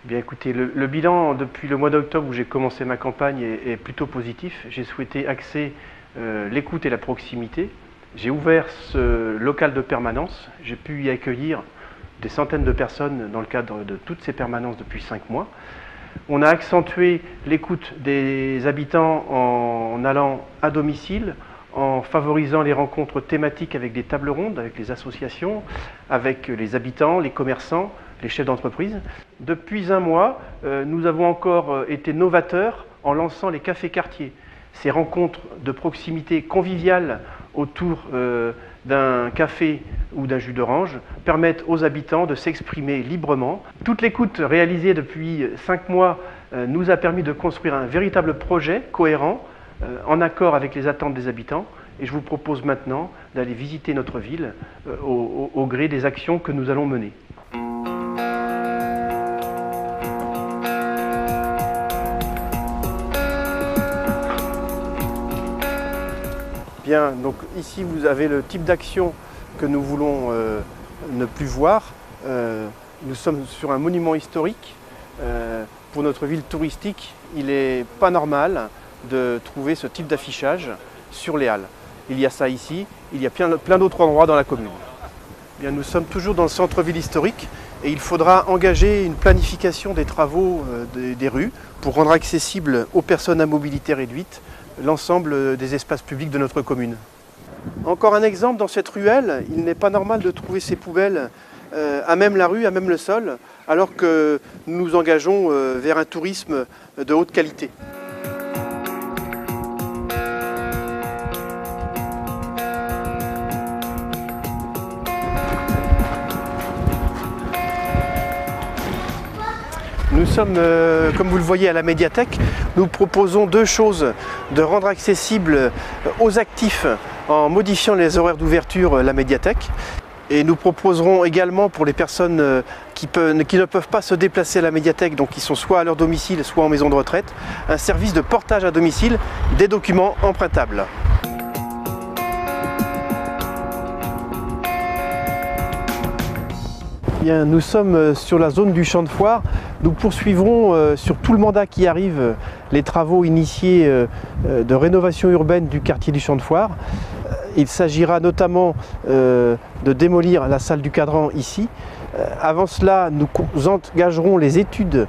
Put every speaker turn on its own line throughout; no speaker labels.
Bien écoutez, le bilan depuis le mois d'octobre où j'ai commencé ma campagne est plutôt positif. J'ai souhaité axer l'écoute et la proximité. J'ai ouvert ce local de permanence. J'ai pu y accueillir des centaines de personnes dans le cadre de toutes ces permanences depuis 5 mois. On a accentué l'écoute des habitants en allant à domicile, en favorisant les rencontres thématiques avec des tables rondes, avec les associations, avec les habitants, les commerçants, les chefs d'entreprise. Depuis un mois, nous avons encore été novateurs en lançant les cafés quartiers. Ces rencontres de proximité conviviales autour d'un café ou d'un jus d'orange permettent aux habitants de s'exprimer librement. Toute l'écoute réalisée depuis 5 mois nous a permis de construire un véritable projet cohérent, en accord avec les attentes des habitants. Et je vous propose maintenant d'aller visiter notre ville au gré des actions que nous allons mener. Bien, donc ici vous avez le type d'action que nous voulons ne plus voir. Nous sommes sur un monument historique. Pour notre ville touristique, il n'est pas normal de trouver ce type d'affichage sur les halles. Il y a ça ici, il y a plein d'autres endroits dans la commune. Bien, nous sommes toujours dans le centre-ville historique et il faudra engager une planification des travaux des rues pour rendre accessible aux personnes à mobilité réduite l'ensemble des espaces publics de notre commune. Encore un exemple, dans cette ruelle, il n'est pas normal de trouver ces poubelles à même la rue, à même le sol, alors que nous nous engageons vers un tourisme de haute qualité. Nous sommes, comme vous le voyez, à la médiathèque. Nous proposons deux choses: de rendre accessible aux actifs en modifiant les horaires d'ouverture la médiathèque. Et nous proposerons également pour les personnes qui ne peuvent pas se déplacer à la médiathèque, donc qui sont soit à leur domicile, soit en maison de retraite, un service de portage à domicile des documents empruntables. Bien, nous sommes sur la zone du champ de foire. Nous poursuivrons sur tout le mandat qui arrive les travaux initiés de rénovation urbaine du quartier du champ de foire. Il s'agira notamment de démolir la salle du cadran ici. Avant cela, nous engagerons les études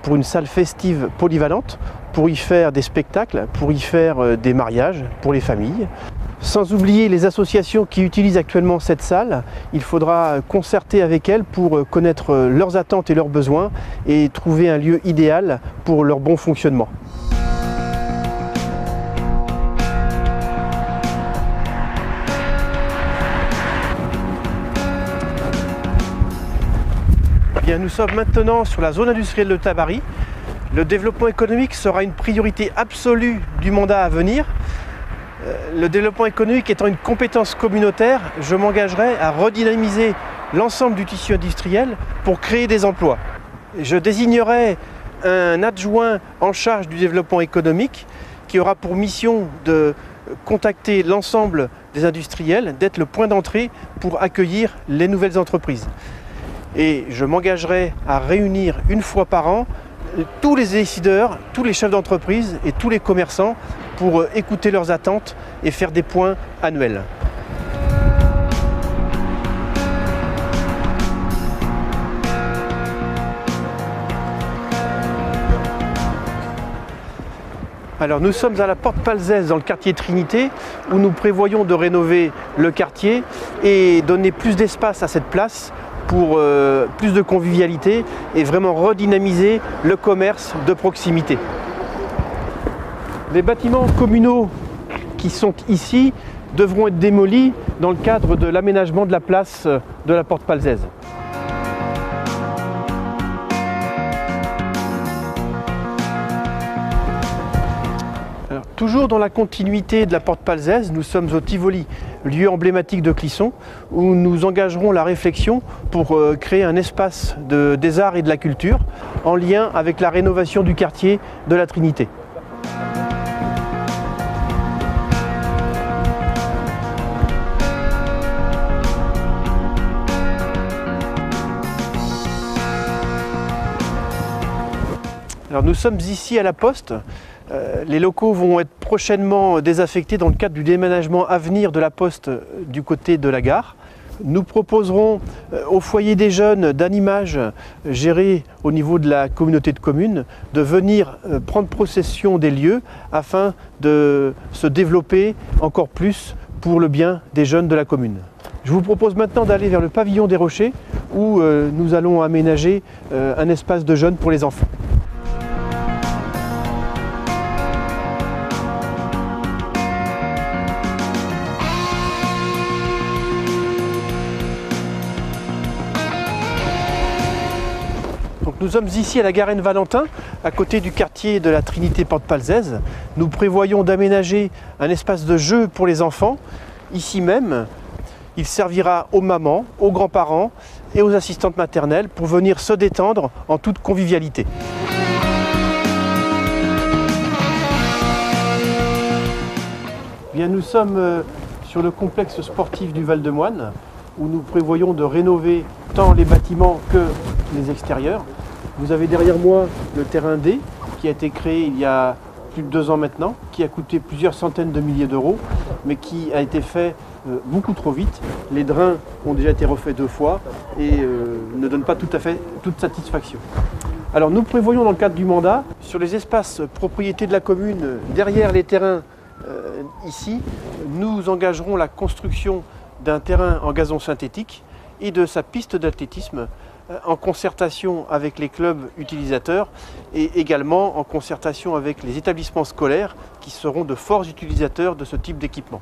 pour une salle festive polyvalente, pour y faire des spectacles, pour y faire des mariages pour les familles. Sans oublier les associations qui utilisent actuellement cette salle, il faudra concerter avec elles pour connaître leurs attentes et leurs besoins et trouver un lieu idéal pour leur bon fonctionnement. Bien, nous sommes maintenant sur la zone industrielle de Tabary. Le développement économique sera une priorité absolue du mandat à venir. Le développement économique étant une compétence communautaire, je m'engagerai à redynamiser l'ensemble du tissu industriel pour créer des emplois. Je désignerai un adjoint en charge du développement économique qui aura pour mission de contacter l'ensemble des industriels, d'être le point d'entrée pour accueillir les nouvelles entreprises. Et je m'engagerai à réunir une fois par an tous les décideurs, tous les chefs d'entreprise et tous les commerçants pour écouter leurs attentes et faire des points annuels. Alors nous sommes à la Porte Palzès dans le quartier Trinité où nous prévoyons de rénover le quartier et donner plus d'espace à cette place pour plus de convivialité et vraiment redynamiser le commerce de proximité. Les bâtiments communaux qui sont ici devront être démolis dans le cadre de l'aménagement de la place de la Porte Palzès. Toujours dans la continuité de la Porte Palzès, nous sommes au Tivoli, lieu emblématique de Clisson, où nous engagerons la réflexion pour créer un espace des arts et de la culture en lien avec la rénovation du quartier de la Trinité. Alors nous sommes ici à la Poste. Les locaux vont être prochainement désaffectés dans le cadre du déménagement à venir de la Poste du côté de la gare. Nous proposerons au foyer des jeunes d'Animage, géré au niveau de la communauté de communes, de venir prendre possession des lieux afin de se développer encore plus pour le bien des jeunes de la commune. Je vous propose maintenant d'aller vers le pavillon des Rochers où nous allons aménager un espace de jeunes pour les enfants. Donc nous sommes ici à la Garenne Valentin, à côté du quartier de la Trinité Porte-Palzès. Nous prévoyons d'aménager un espace de jeu pour les enfants, ici même. Il servira aux mamans, aux grands-parents et aux assistantes maternelles pour venir se détendre en toute convivialité. Bien, nous sommes sur le complexe sportif du Val-de-Moine où nous prévoyons de rénover tant les bâtiments que les extérieurs. Vous avez derrière moi le terrain D qui a été créé il y a plus de 2 ans maintenant, qui a coûté plusieurs centaines de milliers d'euros, mais qui a été fait beaucoup trop vite. Les drains ont déjà été refaits 2 fois et ne donnent pas tout à fait toute satisfaction. Alors nous prévoyons dans le cadre du mandat, sur les espaces propriétés de la commune, derrière les terrains ici, nous engagerons la construction d'un terrain en gazon synthétique et de sa piste d'athlétisme en concertation avec les clubs utilisateurs et également en concertation avec les établissements scolaires qui seront de forts utilisateurs de ce type d'équipement.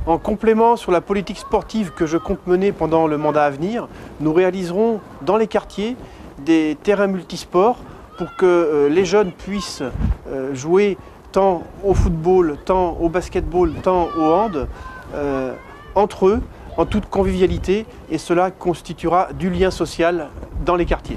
En complément sur la politique sportive que je compte mener pendant le mandat à venir, nous réaliserons dans les quartiers des terrains multisports pour que les jeunes puissent jouer tant au football, tant au basketball, tant au hand, entre eux, en toute convivialité, et cela constituera du lien social dans les quartiers.